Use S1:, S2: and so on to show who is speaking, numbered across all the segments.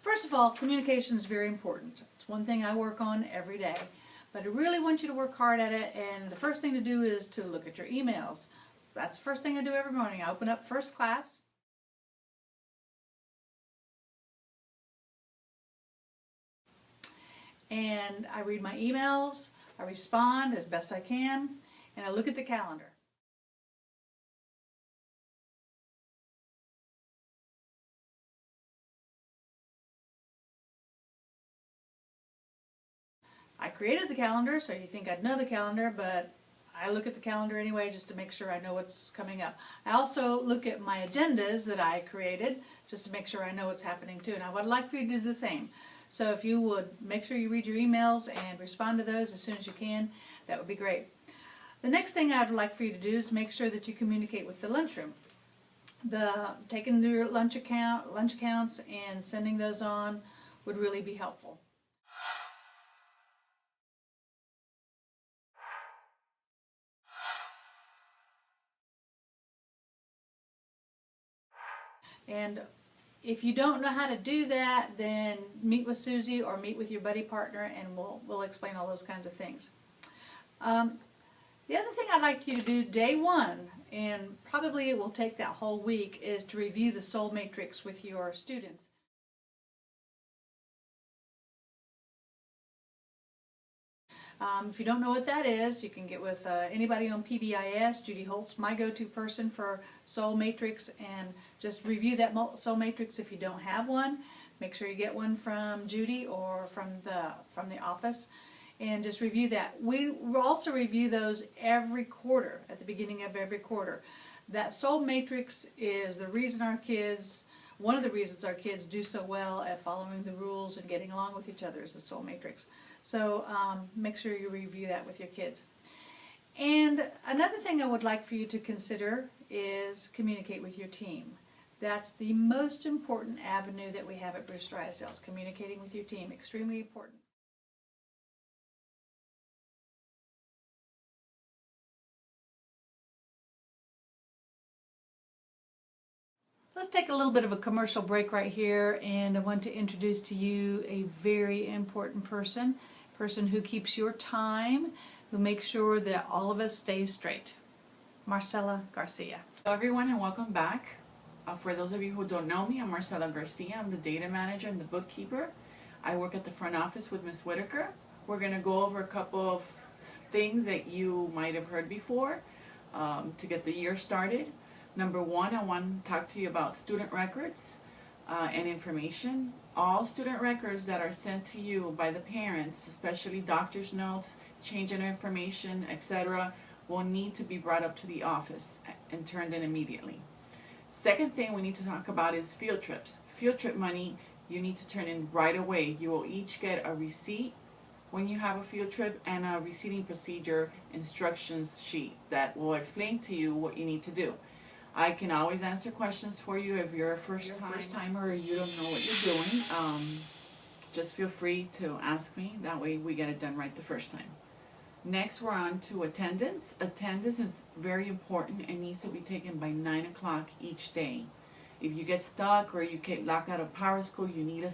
S1: First of all, communication is very important. It's one thing I work on every day. But I really want you to work hard at it, and the first thing to do is to look at your emails. That's the first thing I do every morning. I open up First Class. And I read my emails, I respond as best I can, and I look at the calendar. I created the calendar, so you think I'd know the calendar, but I look at the calendar anyway just to make sure I know what's coming up. I also look at my agendas that I created just to make sure I know what's happening too. And I would like for you to do the same. So if you would make sure you read your emails and respond to those as soon as you can, that would be great. The next thing I'd like for you to do is make sure that you communicate with the lunchroom. Taking your lunch accounts and sending those on would really be helpful. And if you don't know how to do that, then meet with Susie or meet with your buddy partner, and we'll explain all those kinds of things. The other thing I'd like you to do day one, and probably it will take that whole week, is to review the Soul Matrix with your students. If you don't know what that is, you can get with anybody on PBIS. Judy Holt's my go-to person for Soul Matrix, and just review that Soul Matrix. If you don't have one, make sure you get one from Judy or from the office, and just review that. We also review those every quarter, at the beginning of every quarter. That Soul Matrix is the reason one of the reasons our kids do so well at following the rules and getting along with each other is the Soul Matrix. So make sure you review that with your kids. And another thing I would like for you to consider is communicate with your team. That's the most important avenue that we have at Brewster ISL, is communicating with your team. Extremely important. Let's take a little bit of a commercial break right here, and I want to introduce to you a very important person who keeps your time, who makes sure that all of us stay straight. Marcela Garcia.
S2: Hello everyone, and welcome back. For those of you who don't know me, I'm Marcela Garcia. I'm the data manager and the bookkeeper. I work at the front office with Ms. Whitaker. We're going to go over a couple of things that you might have heard before to get the year started. Number one, I want to talk to you about student records and information. All student records that are sent to you by the parents, especially doctor's notes, change in information, etc., will need to be brought up to the office and turned in immediately. Second thing we need to talk about is field trips. Field trip money you need to turn in right away. You will each get a receipt when you have a field trip and a receipting procedure instructions sheet that will explain to you what you need to do. I can always answer questions for you if you're a first timer or you don't know what you're doing. Just feel free to ask me. That way we get it done right the first time. Next, we're on to attendance. Attendance is very important and needs to be taken by 9 o'clock each day. If you get stuck or you get locked out of Power School, you need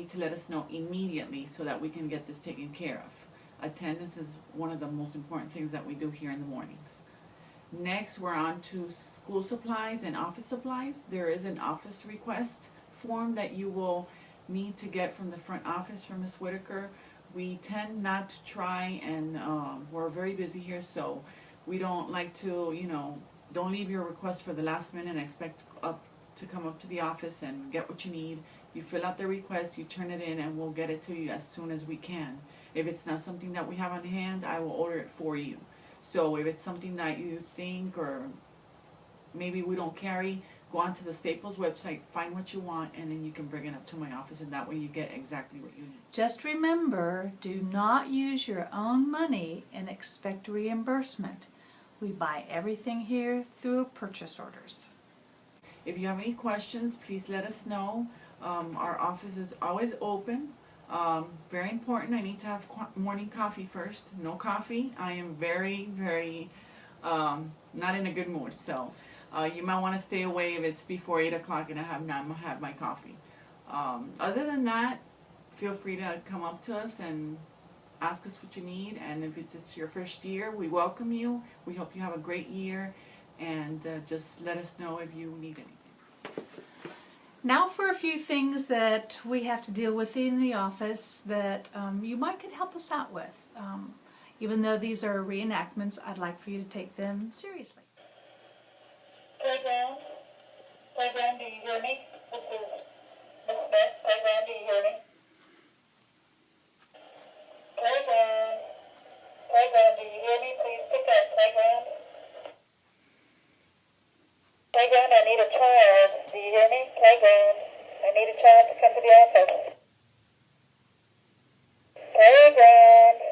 S2: to let us know immediately so that we can get this taken care of. Attendance is one of the most important things that we do here in the mornings. Next, we're on to school supplies and office supplies. There is an office request form that you will need to get from the front office from Ms. Whitaker. We tend not to try, and we're very busy here, so we don't like to, don't leave your request for the last minute and expect to come up to the office and get what you need. You fill out the request, you turn it in, and we'll get it to you as soon as we can. If it's not something that we have on hand, I will order it for you. So if it's something that you think or maybe we don't carry, go onto the Staples website, find what you want, and then you can bring it up to my office, and that way you get exactly what you need.
S1: Just remember, do not use your own money and expect reimbursement. We buy everything here through purchase orders.
S2: If you have any questions, please let us know. Our office is always open. Very important, I need to have morning coffee first. No coffee, I am very, very not in a good mood. So you might want to stay away if it's before 8 o'clock and I have not had my coffee. Other than that, feel free to come up to us and ask us what you need. And if it's your first year, we welcome you. We hope you have a great year, and just let us know if you need anything.
S1: Now for a few things that we have to deal with in the office that you might could help us out with. Even though these are reenactments, I'd like for you to take them seriously.
S3: Playground? Playground, do you hear me? This is Miss Smith. Playground, do you hear me? Playground. Playground, do you hear me? Please pick up. Playground. Playground, I need a child. Do you hear me? Playground. I need a child to come to the office. Playground.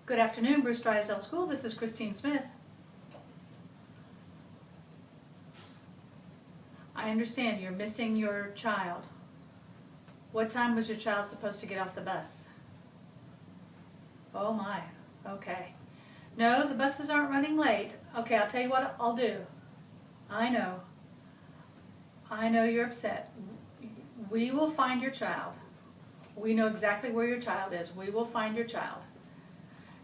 S1: Good afternoon, Bruce Drysdale School. This is Christine Smith. I understand you're missing your child. What time was your child supposed to get off the bus? Oh my, okay. No, the buses aren't running late. Okay, I'll tell you what I'll do. I know you're upset. We will find your child. We know exactly where your child is. We will find your child.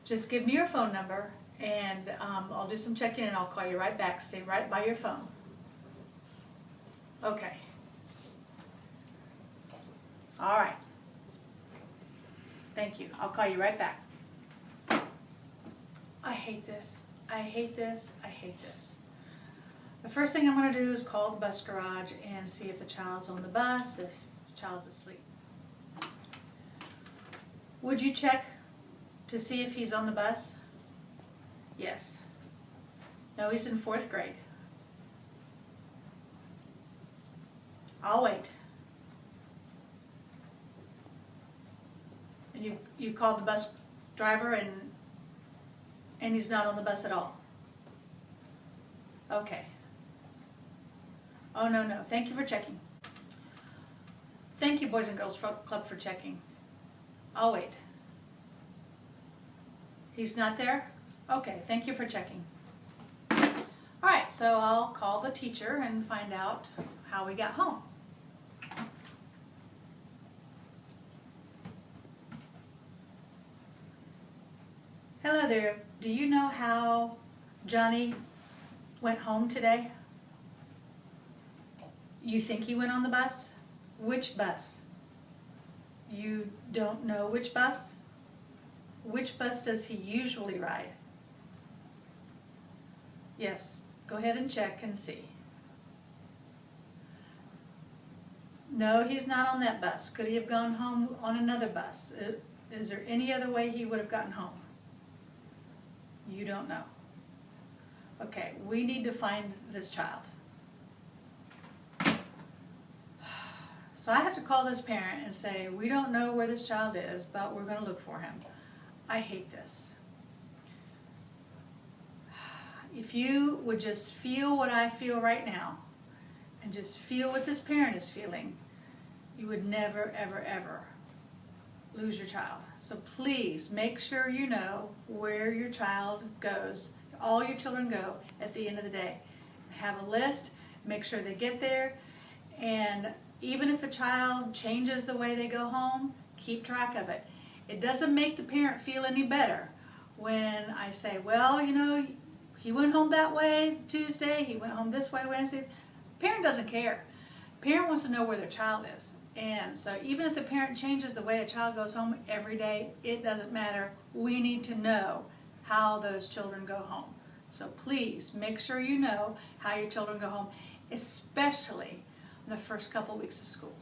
S1: Just give me your phone number, and I'll do some checking, and I'll call you right back. Stay right by your phone. Okay. All right. Thank you. I'll call you right back. I hate this. I hate this. I hate this. The first thing I'm going to do is call the bus garage and see if the child's on the bus, if the child's asleep. Would you check to see if he's on the bus? Yes. No, he's in 4th grade. I'll wait. And you called the bus driver and he's not on the bus at all? Okay. Oh, no. Thank you for checking. Thank you, Boys and Girls Club, for checking. I'll wait. He's not there? Okay, thank you for checking. All right, so I'll call the teacher and find out how we got home. Hello there. Do you know how Johnny went home today? You think he went on the bus? Which bus? You don't know which bus? Which bus does he usually ride? Yes, go ahead and check and see. No, he's not on that bus. Could he have gone home on another bus? Is there any other way he would have gotten home? You don't know. Okay, we need to find this child. So I have to call this parent and say, we don't know where this child is, but we're going to look for him. I hate this. If you would just feel what I feel right now, and just feel what this parent is feeling, you would never, ever, ever lose your child. So please make sure you know where your child goes. All your children go at the end of the day. Have a list, make sure they get there, and even if a child changes the way they go home, keep track of it. It doesn't make the parent feel any better when I say, well, you know, he went home that way Tuesday, he went home this way Wednesday. Parent doesn't care. Parent wants to know where their child is. And so even if the parent changes the way a child goes home every day, it doesn't matter. We need to know how those children go home. So please make sure you know how your children go home, especially the first couple weeks of school.